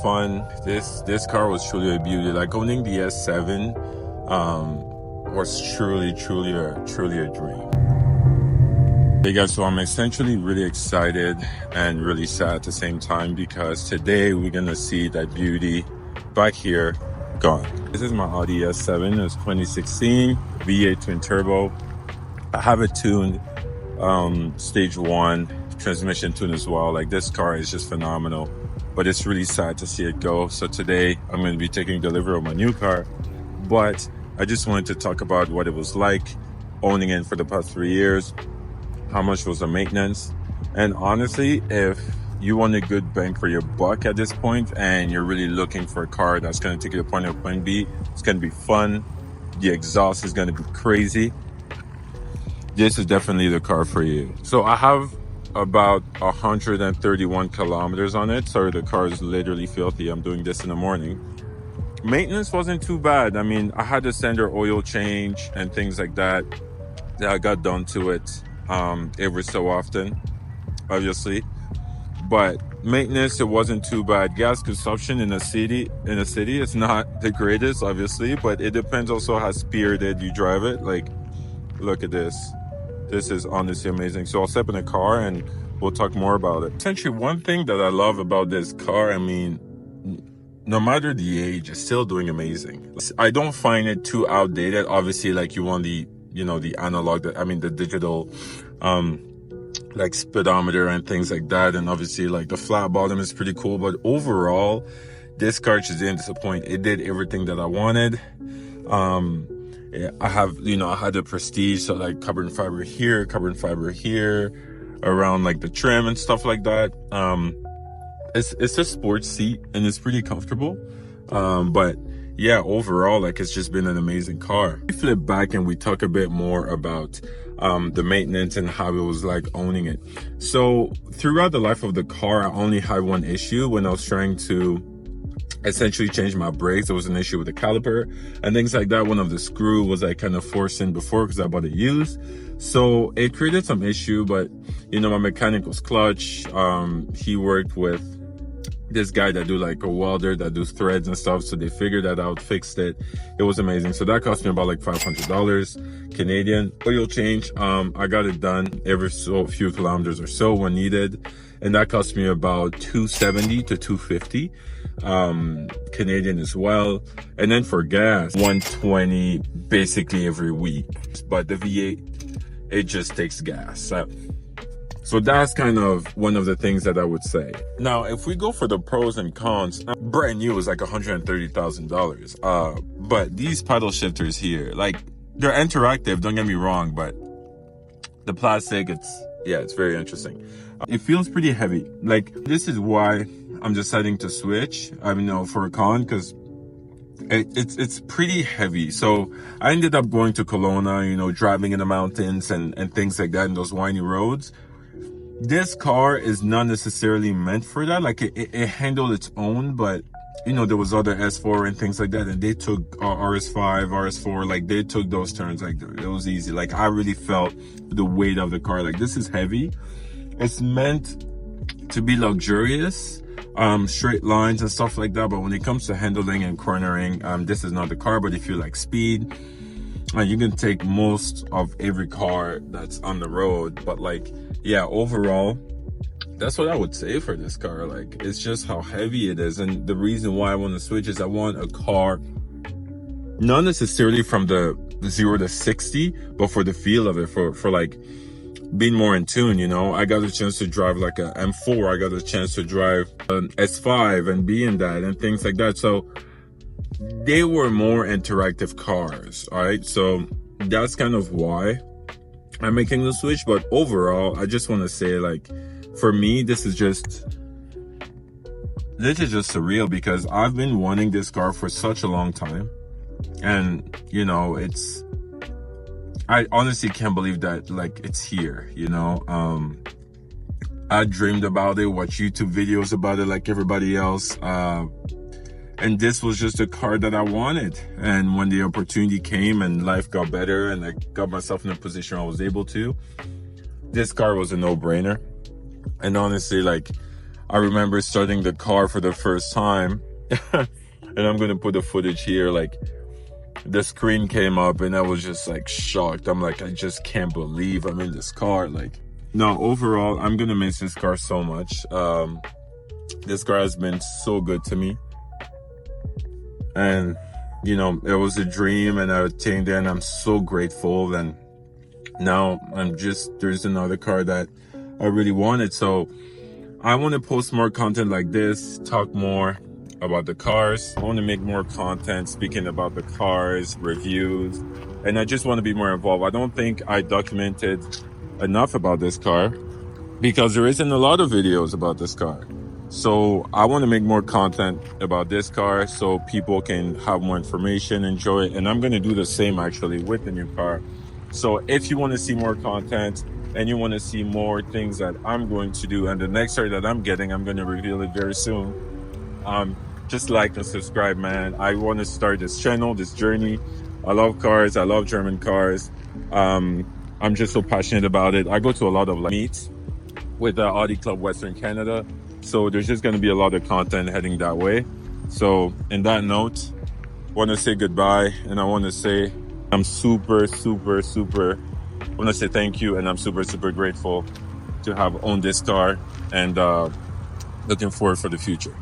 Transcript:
fun. This car was truly a beauty. Like owning the S7 was truly a dream. Hey guys, so I'm essentially really excited and really sad at the same time because today we're gonna see that beauty back here gone. This is my Audi S7. It's 2016 V8 twin turbo. I have it tuned stage 1 transmission tune as well. Like, this car is just phenomenal, but it's really sad to see it go. So today I'm going to be taking delivery of my new car, but I just wanted to talk about what it was like owning it for the past 3 years, how much was the maintenance, and honestly, if you want a good bang for your buck at this point and you're really looking for a car that's going to take you to point A to point B, it's going to be fun, the exhaust is going to be crazy, this is definitely the car for you. So I have about 131 kilometers on it. Sorry, the car is literally filthy. I'm doing this in the morning. Maintenance wasn't too bad. I mean, I had to send her oil change and things like that I got done to it every so often, obviously. But maintenance, it wasn't too bad. Gas consumption in a city is not the greatest, obviously, but it depends also how spirited you drive it. Like, look at this. This is honestly amazing. So I'll step in the car and we'll talk more about it. Essentially, one thing that I love about this car, I mean, no matter the age, it's still doing amazing. I don't find it too outdated. Obviously, like, you want the, you know, the analog, the digital, like speedometer and things like that. And obviously, like, the flat bottom is pretty cool. But overall, this car just didn't disappoint. It did everything that I wanted. I have, you know, I had the Prestige, so like carbon fiber here, around like the trim and stuff like that. It's a sports seat and it's pretty comfortable. But yeah, overall, like, it's just been an amazing car. We flip back and we talk a bit more about the maintenance and how it was like owning it. So throughout the life of the car, I only had one issue when I was trying to essentially change my brakes. There was an issue with the caliper and things like that. One of the screw was like kind of forced in before because I bought it used. So it created some issue, but you know, my mechanic was clutch. He worked with this guy that do like a welder that does threads and stuff. So they figured that out, fixed it. It was amazing. So that cost me about like $500 Canadian. Oil change, I got it done every so few kilometers or so when needed. And that cost me about $270 to $250 Canadian as well. And then for gas, $120 basically every week. But the V8, it just takes gas. So that's kind of one of the things that I would say. Now, if we go for the pros and cons, brand new is like $130,000. But these paddle shifters here, like, they're interactive, don't get me wrong, but the plastic, it's very interesting. It feels pretty heavy. Like, this is why I'm deciding to switch, for a con, because it's pretty heavy. So I ended up going to Kelowna, driving in the mountains and things like that in those windy roads. This car is not necessarily meant for that. Like, it handled its own, but there was other S4 and things like that, and they took RS5, RS4, like, they took those turns. Like, it was easy. Like, I really felt the weight of the car. Like, this is heavy. It's meant to be luxurious, straight lines and stuff like that, but when it comes to handling and cornering, this is not the car. But if you like speed, you can take most of every car that's on the road. But like, yeah, overall, that's what I would say for this car. Like, it's just how heavy it is. And the reason why I want to switch is I want a car, not necessarily from the 0 to 60, but for the feel of it, for like being more in tune. I got a chance to drive like a M4. I got a chance to drive an S5 and be in that and things like that. So they were more interactive cars. All right. So that's kind of why I'm making the switch. But overall, I just want to say, like, for me, this is just surreal because I've been wanting this car for such a long time. And, I honestly can't believe that, like, it's here, I dreamed about it, watched YouTube videos about it like everybody else. And this was just a car that I wanted. And when the opportunity came and life got better and I got myself in a position I was able to, this car was a no-brainer. And honestly, like, I remember starting the car for the first time and I'm gonna put the footage here. Like, the screen came up and I was just like shocked. I'm like, I just can't believe I'm in this car. Like, no, overall, I'm gonna miss this car so much. This car has been so good to me, and you know, it was a dream and I attained it, and I'm so grateful. And now there's another car that I really wanted. So I want to post more content like this, talk more about the cars. I want to make more content speaking about the cars, reviews, and I just want to be more involved. I don't think I documented enough about this car because there isn't a lot of videos about this car. So I want to make more content about this car so people can have more information, enjoy it. And I'm going to do the same actually with the new car. So if you want to see more content and you want to see more things that I'm going to do, and the next car that I'm getting, I'm going to reveal it very soon. Just like and subscribe, man. I want to start this channel, this journey. I love cars. I love German cars. I'm just so passionate about it. I go to a lot of meets with the Audi Club Western Canada. So there's just going to be a lot of content heading that way. So in that note, I want to say goodbye, and I want to say I'm super, I want to say thank you, and I'm super grateful to have owned this car, and looking forward for the future.